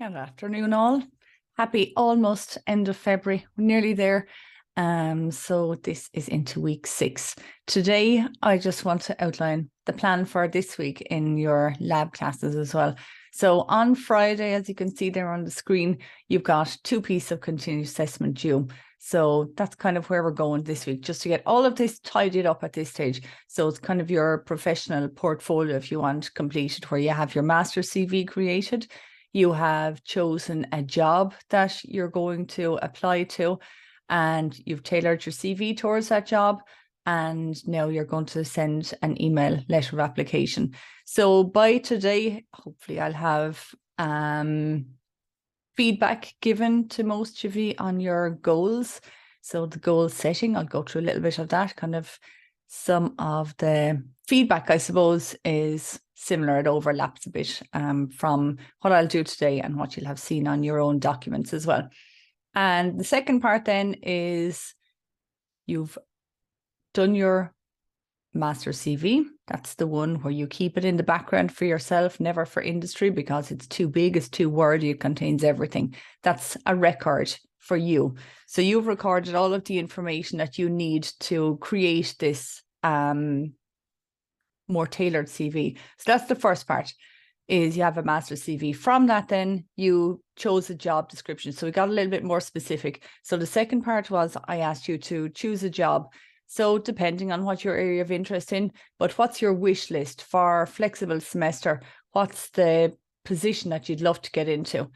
Good afternoon, all. Happy almost end of February. We're nearly there. So this is into week 6. Today, I just want to outline the plan for this week in your lab classes as well. So on Friday, as you can see there on the screen, you've got 2 pieces of continuous assessment due. So that's kind of where we're going this week, just to get all of this tidied up at this stage. So it's kind of your professional portfolio, if you want, completed, where you have your master CV created. You have chosen a job that you're going to apply to, and you've tailored your CV towards that job. And now you're going to send an email letter of application. So by today, hopefully I'll have feedback given to most of you on your goals. So the goal setting, I'll go through a little bit of that. Kind of some of the feedback, I suppose, is similar. It overlaps a bit from what I'll do today and what you'll have seen on your own documents as well. And the second part then is you've done your master CV. That's the one where you keep it in the background for yourself, never for industry, because it's too big, it's too wordy, it contains everything. That's a record for you. So you've recorded all of the information that you need to create this more tailored CV. So that's the first part, is you have a master CV. From that, then you chose a job description. So we got a little bit more specific. So the second part was I asked you to choose a job. So depending on what your area of interest in, but what's your wish list for flexible semester? What's the position that you'd love to get into?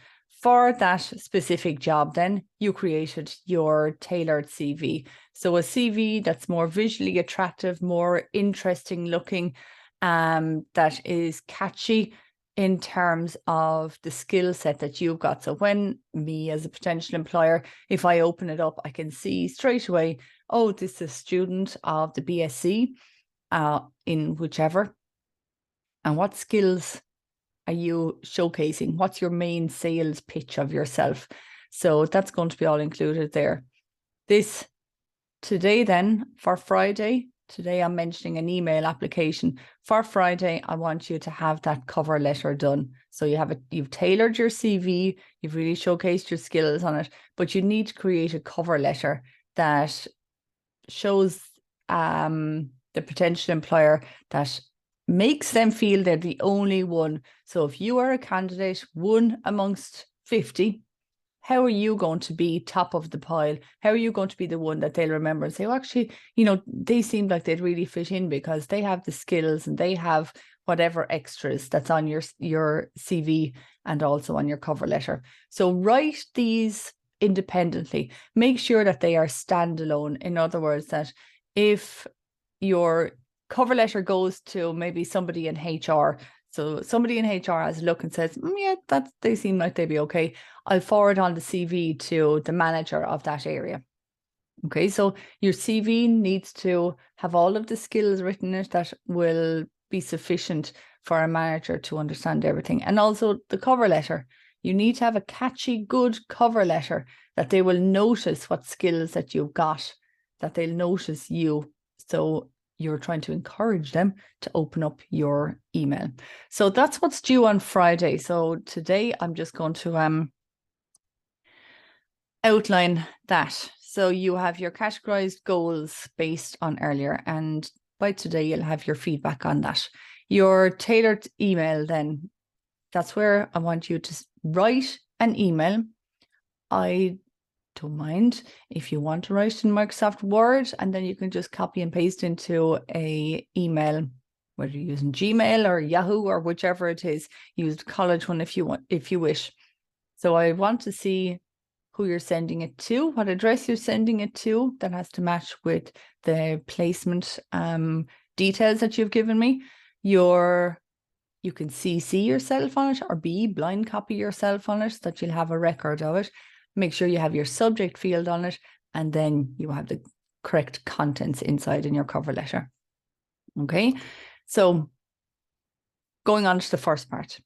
For that specific job, then you created your tailored CV. So a CV that's more visually attractive, more interesting looking, that is catchy in terms of the skill set that you've got. So when me as a potential employer, if I open it up, I can see straight away, oh, this is a student of the BSc in whichever. And what skills are you showcasing? What's your main sales pitch of yourself? So that's going to be all included there. This today then, for Friday, today I'm mentioning an email application. For Friday, I want you to have that cover letter done. So you've tailored your CV, you've really showcased your skills on it, but you need to create a cover letter that shows the potential employer, that makes them feel they're the only one. So if you are a candidate, one amongst 50, how are you going to be top of the pile? How are you going to be the one that they'll remember and say, oh, actually, they seem like they'd really fit in because they have the skills and they have whatever extras that's on your CV and also on your cover letter. So write these independently. Make sure that they are standalone. In other words, that if your cover letter goes to maybe somebody in HR, so somebody in HR has a look and says, yeah, they seem like they'd be okay, I'll forward on the CV to the manager of that area. Okay, so your CV needs to have all of the skills written in it that will be sufficient for a manager to understand everything. And also the cover letter. You need to have a catchy, good cover letter that they will notice what skills that you've got, that they'll notice you. So you're trying to encourage them to open up your email. So that's what's due on Friday. So today I'm just going to outline that. So you have your categorized goals based on earlier, and by today you'll have your feedback on that. Your tailored email, then, that's where I want you to write an email. I don't mind if you want to write in Microsoft Word, and then you can just copy and paste into a email, whether you're using Gmail or Yahoo or whichever it is. Use the college one if you wish. So I want to see who you're sending it to, what address you're sending it to. That has to match with the placement details that you've given me. You can CC yourself on it or blind copy yourself on it so that you'll have a record of it. Make sure you have your subject field on it, and then you have the correct contents inside in your cover letter. Okay, so going on to the first part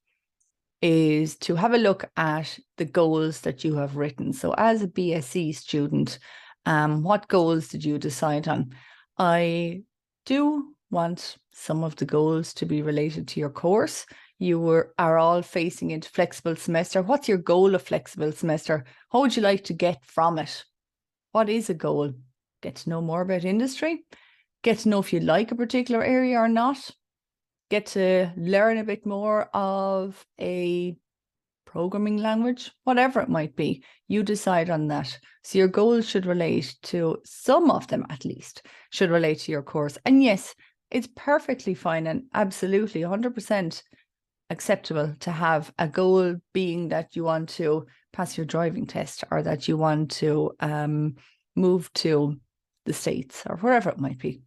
is to have a look at the goals that you have written. So as a BSc student, what goals did you decide on? I do want some of the goals to be related to your course. are all facing into flexible semester. What's your goal of flexible semester? What would you like to get from it? What is a goal? Get to know more about industry, get to know if you like a particular area or not, get to learn a bit more of a programming language, whatever it might be. You decide on that. So your goals should relate to, some of them at least, should relate to your course. And yes, it's perfectly fine and absolutely 100% acceptable to have a goal being that you want to pass your driving test, or that you want to move to the States or wherever it might be.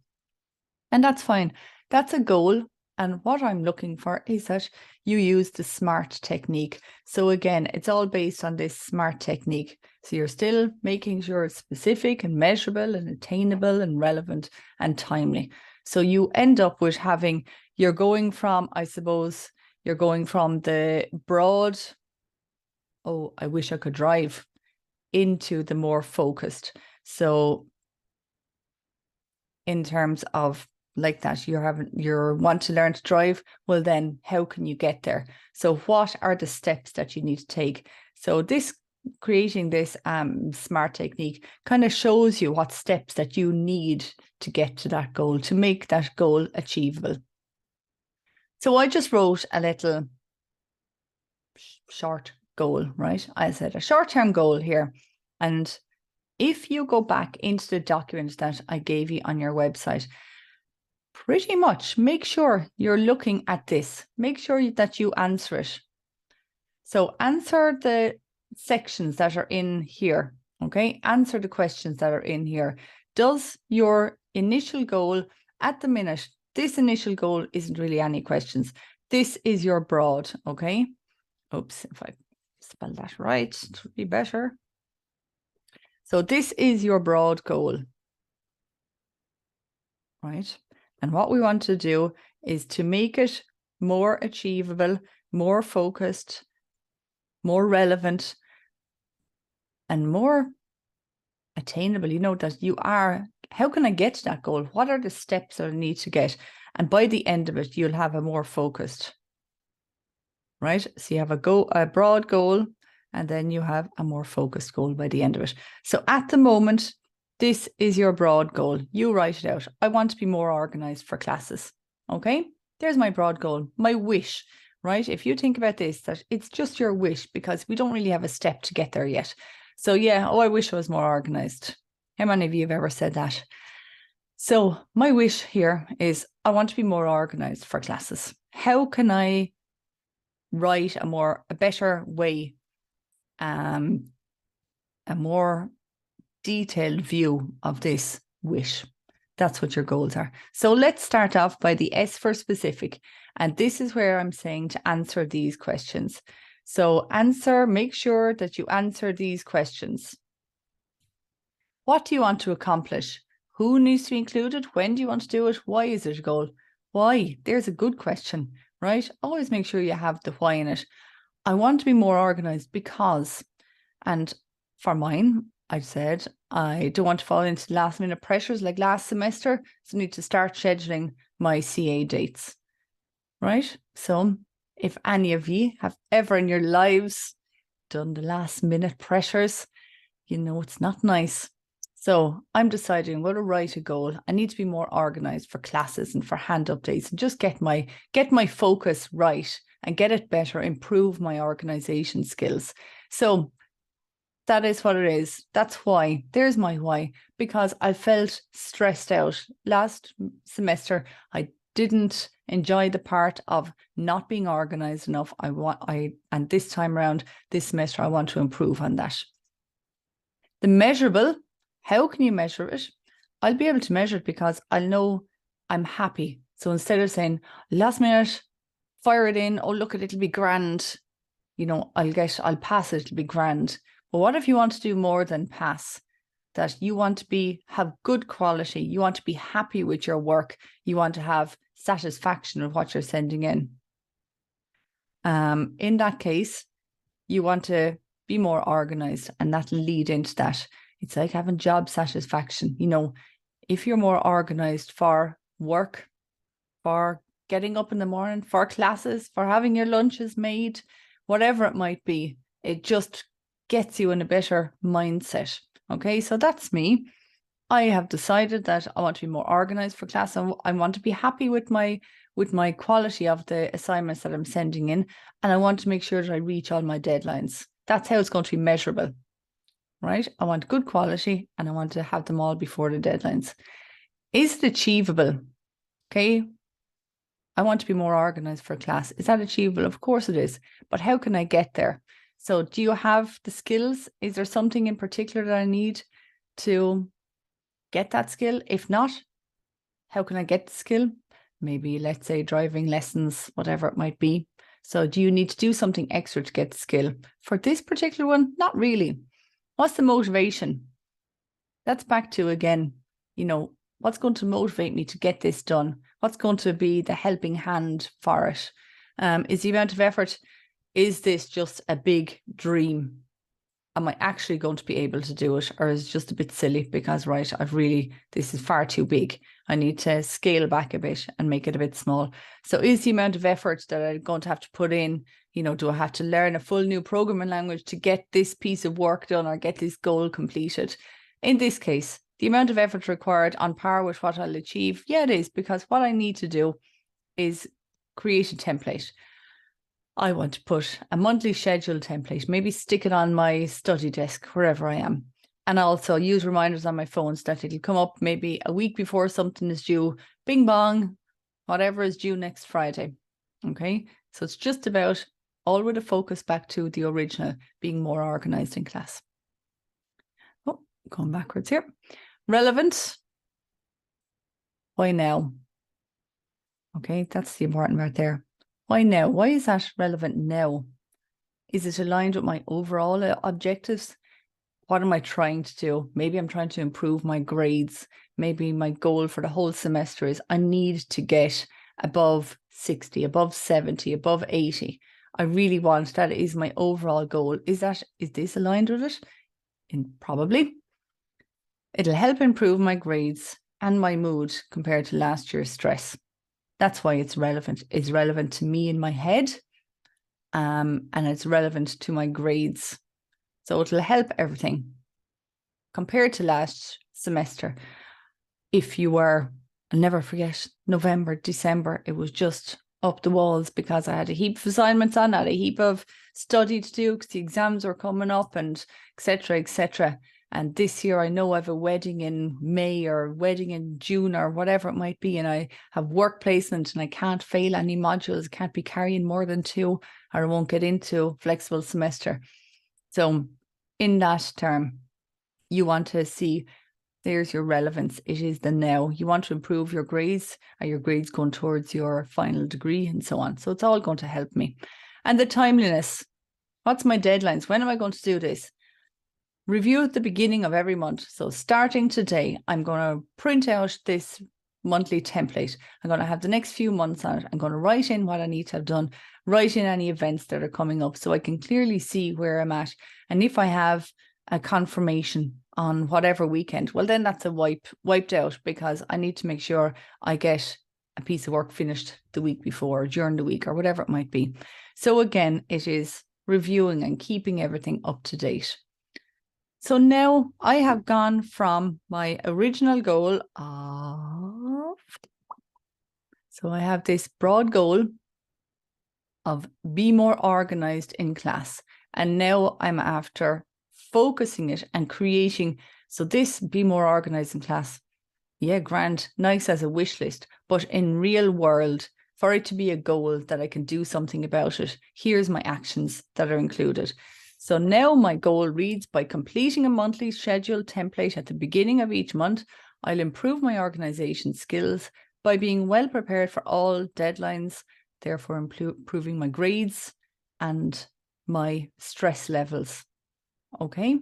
And that's fine. That's a goal. And what I'm looking for is that you use the SMART technique. So again, it's all based on this SMART technique. So you're still making sure it's specific and measurable and attainable and relevant and timely. So you end up with having, you're going from, I suppose, you're going from the broad, oh, I wish I could drive, into the more focused. So in terms of like that, you want to learn to drive, well then how can you get there? So what are the steps that you need to take? So creating this SMART technique kind of shows you what steps that you need to get to that goal, to make that goal achievable. So I just wrote a little short goal, right? I said a short-term goal here. And if you go back into the document that I gave you on your website, pretty much make sure you're looking at this. Make sure that you answer it. So answer the sections that are in here, okay? Answer the questions that are in here. Does your initial goal at the minute, this initial goal isn't really any questions. This is your broad, okay? Oops, if I spell that right, it would be better. So this is your broad goal, right? And what we want to do is to make it more achievable, more focused, more relevant, and more attainable. You know, that you are, how can I get to that goal? What are the steps that I need to get? And by the end of it, you'll have a more focused, right? So you have a broad goal, and then you have a more focused goal by the end of it. So at the moment, this is your broad goal. You write it out. I want to be more organized for classes. Okay, there's my broad goal, my wish, right? If you think about this, that it's just your wish, because we don't really have a step to get there yet. So yeah, oh, I wish I was more organized. How many of you have ever said that? So my wish here is I want to be more organized for classes. How can I write a better way, a more detailed view of this wish? That's what your goals are. So let's start off by the S for specific. And this is where I'm saying to answer these questions. So make sure that you answer these questions. What do you want to accomplish? Who needs to be included? When do you want to do it? Why is it a goal? Why? There's a good question, right? Always make sure you have the why in it. I want to be more organized because, and for mine, I said, I don't want to fall into last minute pressures like last semester. So I need to start scheduling my CA dates, right? So if any of you have ever in your lives done the last minute pressures, you know it's not nice. So I'm deciding what to write a goal. I need to be more organized for classes and for hand updates, and just get my focus right and get it better, improve my organization skills. So that is what it is. That's why. There's my why. Because I felt stressed out last semester. I didn't enjoy the part of not being organized enough. And this time around, this semester, I want to improve on that. The measurable, how can you measure it? I'll be able to measure it because I'll know I'm happy. So instead of saying last minute, fire it in, oh look, it'll be grand, you know, I'll pass it, it'll be grand. But what if you want to do more than pass? That you want to have good quality, you want to be happy with your work, you want to have satisfaction with what you're sending in. In that case, you want to be more organized, and that'll lead into that. It's like having job satisfaction. You know, if you're more organized for work, for getting up in the morning, for classes, for having your lunches made, whatever it might be. It just gets you in a better mindset. Okay, so that's me. I have decided that I want to be more organized for class, and I want to be happy with my quality of the assignments that I'm sending in, and I want to make sure that I reach all my deadlines. That's how it's going to be measurable, right? I want good quality, and I want to have them all before the deadlines. Is it achievable? Okay, I want to be more organized for class. Is that achievable? Of course it is. But how can I get there? So do you have the skills? Is there something in particular that I need to get that skill? If not, how can I get the skill? Maybe, let's say, driving lessons, whatever it might be. So do you need to do something extra to get the skill? For this particular one, not really. What's the motivation? That's back to, again, what's going to motivate me to get this done? What's going to be the helping hand for it? Is the amount of effort, is this just a big dream? Am I actually going to be able to do it? Or is it just a bit silly because, right, this is far too big. I need to scale back a bit and make it a bit small. So is the amount of effort that I'm going to have to put in, do I have to learn a full new programming language to get this piece of work done or get this goal completed? In this case, the amount of effort required on par with what I'll achieve, yeah, it is, because what I need to do is create a template. I want to put a monthly schedule template, maybe stick it on my study desk, wherever I am. And also use reminders on my phone so that it'll come up maybe a week before something is due. Bing bong, whatever is due next Friday. Okay, so it's just about, all with a focus back to the original, being more organized in class. Oh, going backwards here. Relevant. Why now? Okay, that's the important part there. Why now? Why is that relevant now? Is it aligned with my overall objectives? What am I trying to do? Maybe I'm trying to improve my grades. Maybe my goal for the whole semester is I need to get above 60, above 70, above 80. I really want that. Is my overall goal. Is this aligned with it? Probably. It'll help improve my grades and my mood compared to last year's stress. That's why it's relevant. It's relevant to me in my head, and it's relevant to my grades. So it'll help everything compared to last semester. If you were, I'll never forget, November, December, it was just up the walls because I had a heap of assignments on, I had a heap of study to do because the exams were coming up, and etc., etc. And this year, I know I have a wedding in May or wedding in June or whatever it might be, and I have work placement and I can't fail any modules, can't be carrying more than 2, or I won't get into flexible semester. So in that term, you want to see, there's your relevance. It is the now. You want to improve your grades. Are your grades going towards your final degree and so on? So it's all going to help me. And the timeliness. What's my deadlines? When am I going to do this? Review at the beginning of every month. So starting today, I'm going to print out this monthly template. I'm going to have the next few months on it. I'm going to write in what I need to have done, write in any events that are coming up so I can clearly see where I'm at. And if I have a confirmation on whatever weekend, well, then that's a wiped out, because I need to make sure I get a piece of work finished the week before, during the week, or whatever it might be. So again, it is reviewing and keeping everything up to date. So now I have gone from my original goal of, so I have this broad goal of be more organized in class. And now I'm after focusing it and creating. So this be more organized in class. Yeah, grand, nice as a wish list, but in real world, for it to be a goal that I can do something about it, here's my actions that are included. So now my goal reads, by completing a monthly schedule template at the beginning of each month, I'll improve my organization skills by being well prepared for all deadlines, therefore improving my grades and my stress levels. Okay,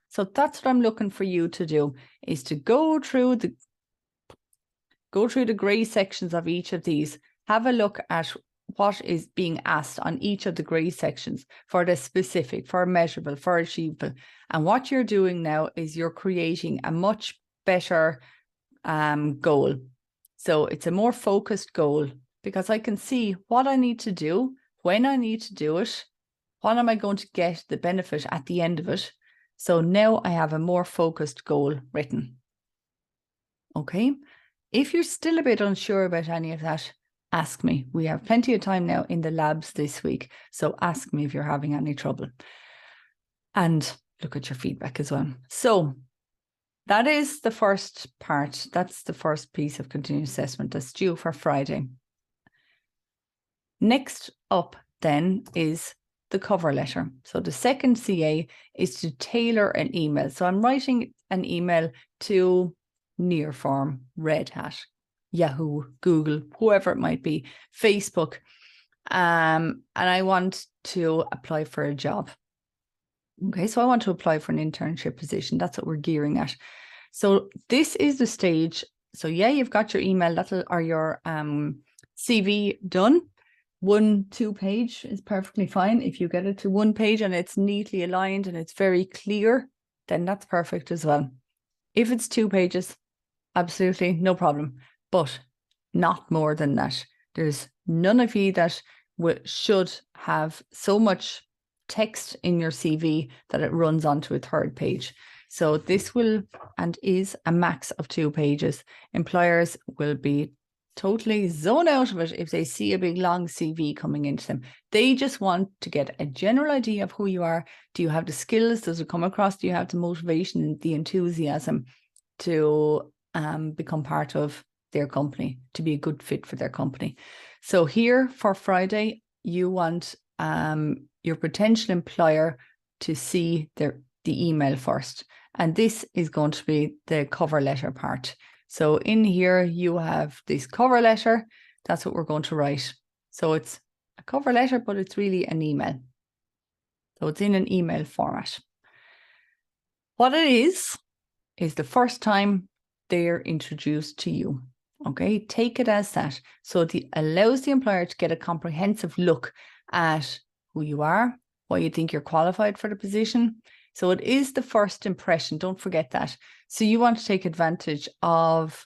so that's what I'm looking for you to do, is to go through the gray sections of each of these, have a look at what is being asked on each of the gray sections for the specific, for measurable, for achievable. And what you're doing now is you're creating a much better goal. So it's a more focused goal because I can see what I need to do, when I need to do it, what am I going to get the benefit at the end of it. So now I have a more focused goal written. Okay. If you're still a bit unsure about any of that, ask me. We have plenty of time now in the labs this week. So ask me if you're having any trouble. And look at your feedback as well. So that is the first part. That's the first piece of continuous assessment that's due for Friday. Next up then is the cover letter. So the second CA is to tailor an email. So I'm writing an email to Nearform, Red Hat, Yahoo, Google, whoever it might be, Facebook, and I want to apply for a job. Okay, so I want to apply for an internship position. That's what we're gearing at. So this is the stage. So yeah, you've got your email or your CV done. 1-2 page is perfectly fine. If you get it to 1 page and it's neatly aligned and it's very clear, then that's perfect as well. If it's 2 pages, absolutely no problem, but not more than that. There's none of you that should have so much text in your CV that it runs onto a 3rd page. So this will and is a max of 2 pages. Employers will be totally zone out of it if they see a big long CV coming into them. They just want to get a general idea of who you are. Do you have the skills? Does it come across? Do you have the motivation, the enthusiasm to become part of their company, to be a good fit for their company? So here for Friday, you want your potential employer to see the email first. And this is going to be the cover letter part. So in here, you have this cover letter. That's what we're going to write. So it's a cover letter, but it's really an email. So it's in an email format. What it is the first time they're introduced to you. Okay, take it as that. So it allows the employer to get a comprehensive look at who you are, why you think you're qualified for the position. So it is the first impression. Don't forget that. So you want to take advantage of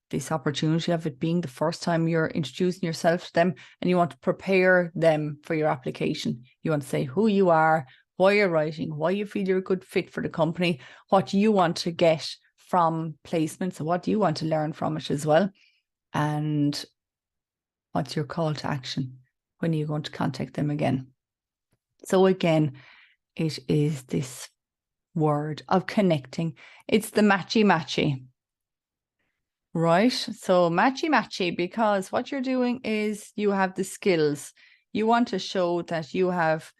this opportunity of it being the first time you're introducing yourself to them, and you want to prepare them for your application. You want to say who you are, why you're writing, why you feel you're a good fit for the company, what you want to get from placement. So what do you want to learn from it as well? And what's your call to action? When are you going to contact them again? So again, it is this word of connecting. It's the matchy-matchy. Right. So matchy-matchy, because what you're doing is you have the skills. You want to show that you have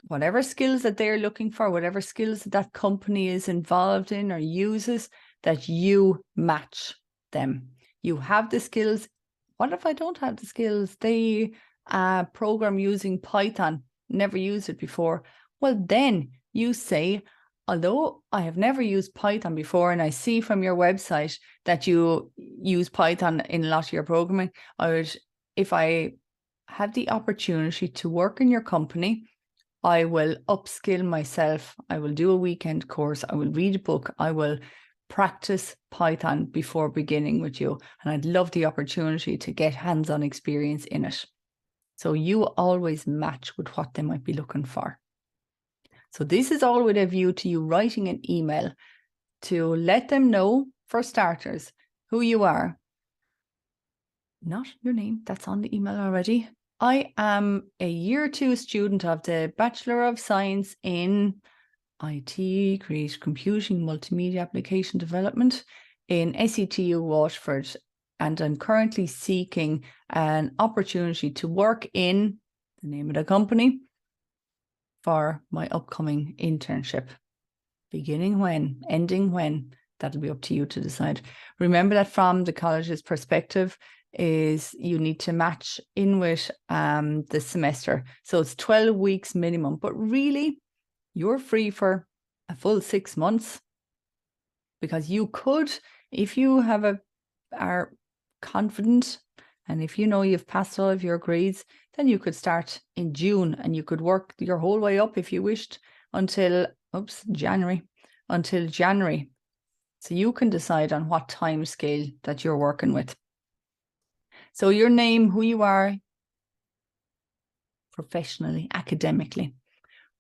whatever skills that they're looking for, whatever skills that company is involved in or uses, that you match them. You have the skills. What if I don't have the skills? They program using Python, never used it before. Well, then you say, although I have never used Python before, and I see from your website that you use Python in a lot of your programming, if I have the opportunity to work in your company, I will upskill myself. I will do a weekend course. I will read a book. I will practice Python before beginning with you. And I'd love the opportunity to get hands-on experience in it. So you always match with what they might be looking for. So this is all with a view to you writing an email to let them know, for starters, who you are. Not your name, that's on the email already. I am a year 2 student of the Bachelor of Science in IT, Creative Computing, Multimedia Application Development in SETU Waterford, and I'm currently seeking an opportunity to work in the name of the company for my upcoming internship. Beginning when, ending when, that'll be up to you to decide. Remember that from the college's perspective is you need to match in with the semester. So it's 12 weeks minimum, but really you're free for a full 6 months, because you could, if you are confident and if you know you've passed all of your grades, then you could start in June and you could work your whole way up if you wished until January. So you can decide on what time scale that you're working with. So your name, who you are professionally, academically.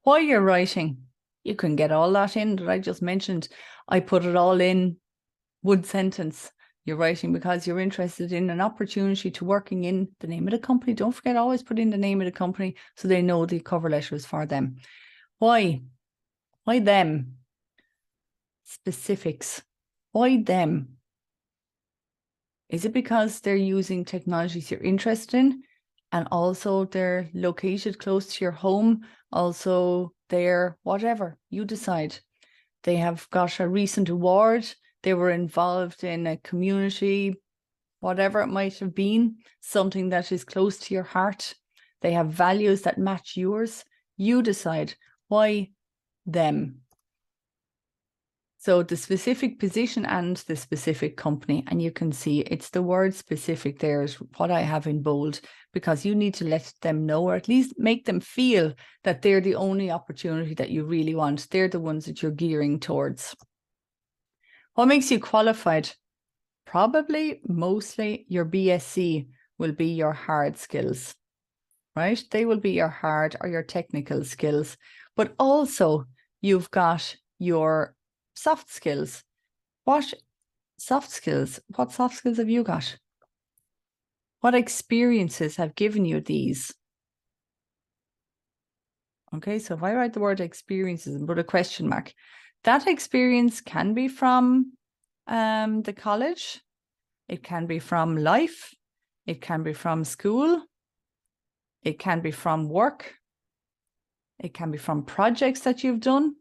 Why you're writing, you can get all that in that I just mentioned. I put it all in one sentence. You're writing because you're interested in an opportunity to working in the name of the company. Don't forget, always put in the name of the company so they know the cover letter is for them. Why? Why them? Specifics. Why them? Is it because they're using technologies you're interested in? And also they're located close to your home. Also they're whatever, you decide. They have got a recent award. They were involved in a community, whatever it might have been, something that is close to your heart. They have values that match yours. You decide. Why them? So the specific position and the specific company, and you can see it's the word specific there is what I have in bold, because you need to let them know, or at least make them feel that they're the only opportunity that you really want. They're the ones that you're gearing towards. What makes you qualified? Probably mostly your BSc will be your hard skills, right? They will be your hard or your technical skills, but also you've got your soft skills. What soft skills have you got? What experiences have given you these? Okay, so if I write the word experiences and put a question mark, that experience can be from the college, it can be from life, it can be from school, it can be from work, it can be from projects that you've done.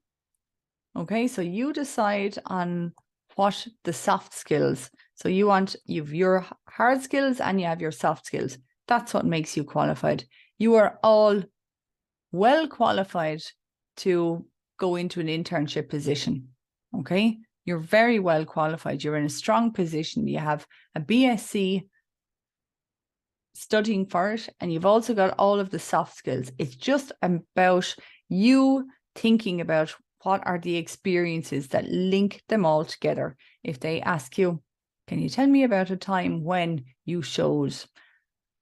Okay, so you decide on what the soft skills. So you've your hard skills and you have your soft skills. That's what makes you qualified. You are all well qualified to go into an internship position. Okay, you're very well qualified. You're in a strong position. You have a BSc studying for it, and you've also got all of the soft skills. It's just about you thinking about what are the experiences that link them all together. If they ask you, can you tell me about a time when you showed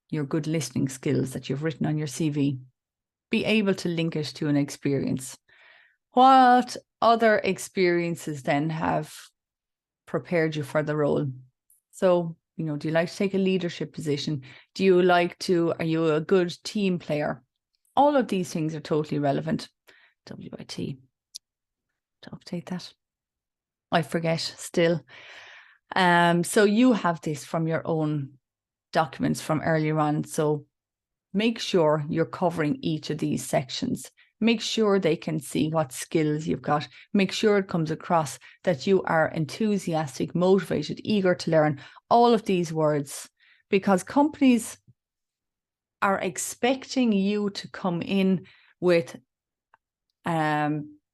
your good listening skills that you've written on your CV? Be able to link it to an experience. What other experiences then have prepared you for the role? So, do you like to take a leadership position? Are you a good team player? All of these things are totally relevant. WIT. To update that. I forget still. So you have this from your own documents from earlier on. So make sure you're covering each of these sections. Make sure they can see what skills you've got. Make sure it comes across that you are enthusiastic, motivated, eager to learn. All of these words, because companies are expecting you to come in with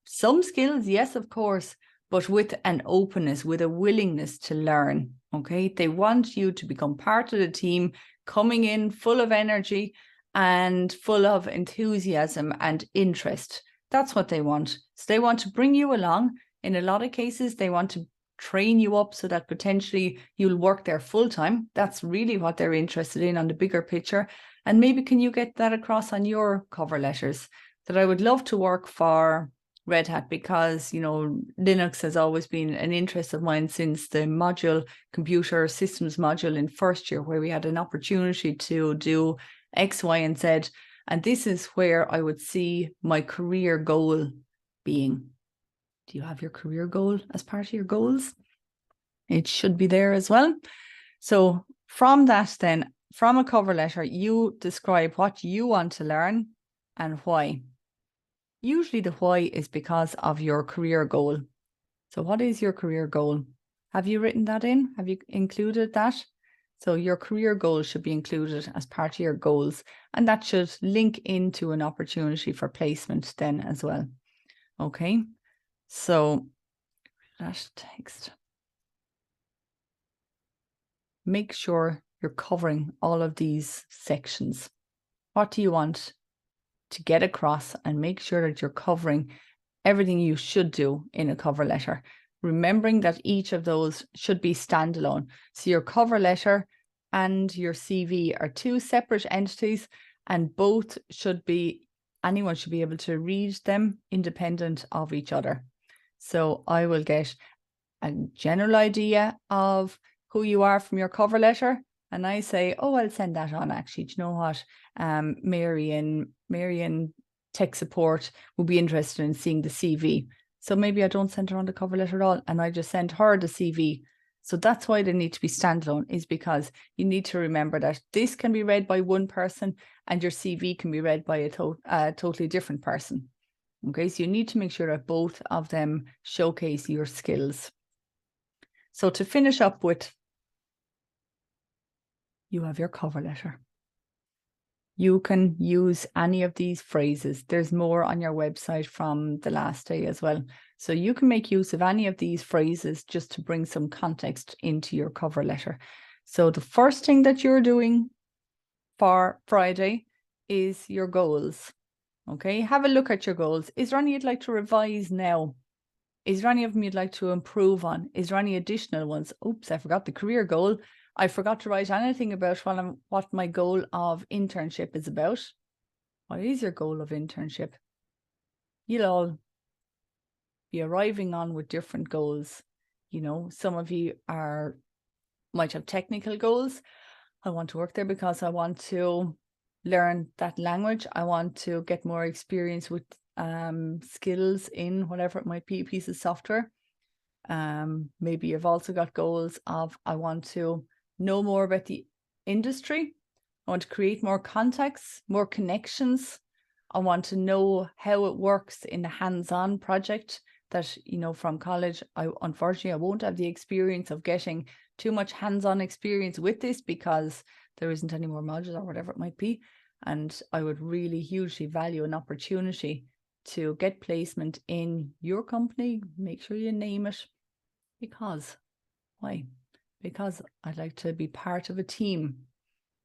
some skills, yes, of course, but with an openness, with a willingness to learn. Okay, they want you to become part of the team, coming in full of energy and full of enthusiasm and interest. That's what they want. So they want to bring you along. In a lot of cases, they want to train you up so that potentially you'll work there full time. That's really what they're interested in on the bigger picture. And maybe can you get that across on your cover letters? That I would love to work for Red Hat because, Linux has always been an interest of mine since the computer systems module in first year, where we had an opportunity to do X, Y, and Z. And this is where I would see my career goal being. Do you have your career goal as part of your goals? It should be there as well. So from that then, from a cover letter, you describe what you want to learn and why. Usually the why is because of your career goal. So what is your career goal? Have you written that in? Have you included that? So your career goal should be included as part of your goals, and that should link into an opportunity for placement then as well. Okay, so that text. Make sure you're covering all of these sections. What do you want to get across, and make sure that you're covering everything you should do in a cover letter, remembering that each of those should be standalone. So your cover letter and your CV are two separate entities, and both should be, anyone should be able to read them independent of each other. So I will get a general idea of who you are from your cover letter, and I say, oh, I'll send that on actually. Do you know what? Marion tech support will be interested in seeing the CV. So maybe I don't send her on the cover letter at all, and I just send her the CV. So that's why they need to be standalone, is because you need to remember that this can be read by one person and your CV can be read by a totally different person. Okay, so you need to make sure that both of them showcase your skills. So to finish up with, you have your cover letter. You can use any of these phrases. There's more on your website from the last day as well. So you can make use of any of these phrases just to bring some context into your cover letter. So the first thing that you're doing for Friday is your goals. Okay, have a look at your goals. Is there any you'd like to revise now? Is there any of them you'd like to improve on? Is there any additional ones? Oops, I forgot the career goal. I forgot to write anything about what my goal of internship is about. What is your goal of internship? You'll all be arriving on with different goals. You know, some of you might have technical goals. I want to work there because I want to learn that language. I want to get more experience with skills in whatever it might be, a piece of software. Maybe you've also got goals of, I want to know more about the industry. I want to create more contacts, more connections. I want to know how it works in a hands-on project that, you know, from college. Unfortunately, I won't have the experience of getting too much hands-on experience with this because there isn't any more modules or whatever it might be. And I would really hugely value an opportunity to get placement in your company. Make sure you name it. Because, why? Because I'd like to be part of a team,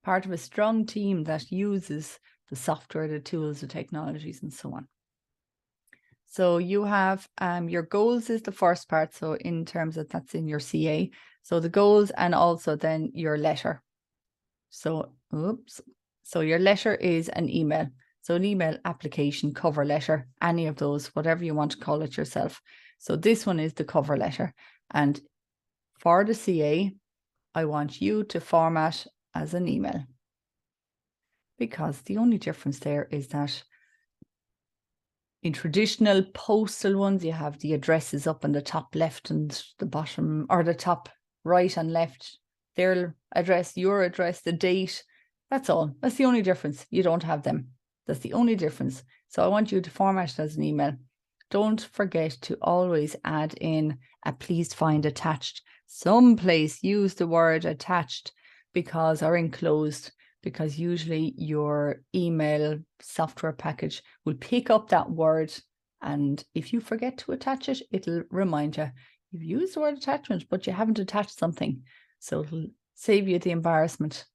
part of a strong team that uses the software, the tools, the technologies, and so on. So you have your goals is the first part. So in terms of that's in your CA. So the goals and also then your letter. So, So your letter is an email. So an email application, cover letter, any of those, whatever you want to call it yourself. So this one is the cover letter. And for the CA, I want you to format as an email. Because the only difference there is that in traditional postal ones, you have the addresses up on the top left and the bottom, or the top right and left. Their address, your address, the date. That's all. That's the only difference. You don't have them. That's the only difference. So I want you to format it as an email. Don't forget to always add in a please find attached. Someplace use the word attached because, or enclosed, because usually your email software package will pick up that word. And if you forget to attach it, it'll remind you you've used the word attachment, but you haven't attached something. So it'll save you the embarrassment.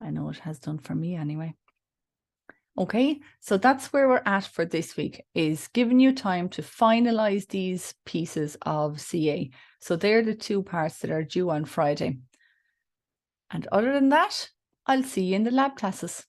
I know it has done for me anyway. Okay, so that's where we're at for this week, is giving you time to finalize these pieces of CA. So they're the two parts that are due on Friday. And other than that, I'll see you in the lab classes.